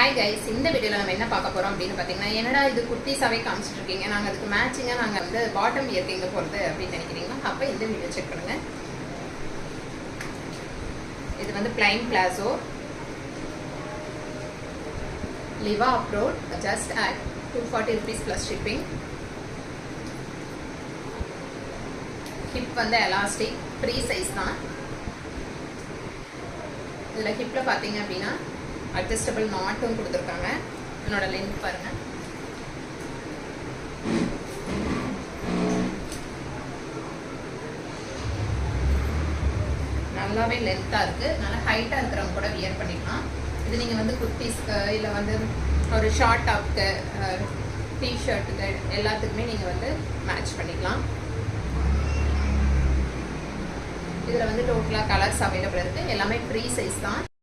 Hi guys, இந்த வீடியோவில் நம்ம என்ன பார்க்க போகிறோம் அப்படின்னு பார்த்தீங்கன்னா, என்னடா இது குர்த்திஸாவே காமிச்சிட்டு இருக்கீங்க, நாங்கள் அதுக்கு மேட்சிங்காக நாங்கள் வந்து பாட்டம் இயர்க்கு எங்கே போகிறது அப்படின்னு நினைக்கிறீங்களா? அப்போ இந்த வீடியோ செக் பண்ணுங்கள். இது வந்து plain palazzo, லிவா அப்ரோட், just at 240 rupees plus shipping. Hip வந்து எலாஸ்டிக், ஃப்ரீ சைஸ் தான். இதில் ஹிப்பில் பார்த்தீங்க அப்படின்னா அட்ஜஸ்டபிள் நாட்டும் கொடுத்துருக்காங்க. என்னோட லென்த் பாருங்கள். நல்லாவே லென்த்தாக இருக்குது. நல்லா ஹைட்டாக இருக்கிறவங்க கூட வியர் பண்ணிக்கலாம். இது நீங்கள் வந்து குர்த்திஸ்க்கு இல்லை வந்து ஒரு ஷார்ட் டாப்க்கு, டிஷர்ட்டுக்கு எல்லாத்துக்குமே நீங்கள் வந்து மேட்ச் பண்ணிக்கலாம். இதில் வந்து டோட்டலாக கலர்ஸ் அவைலபிள் இருக்குது. எல்லாமே ஃப்ரீ சைஸ் தான்.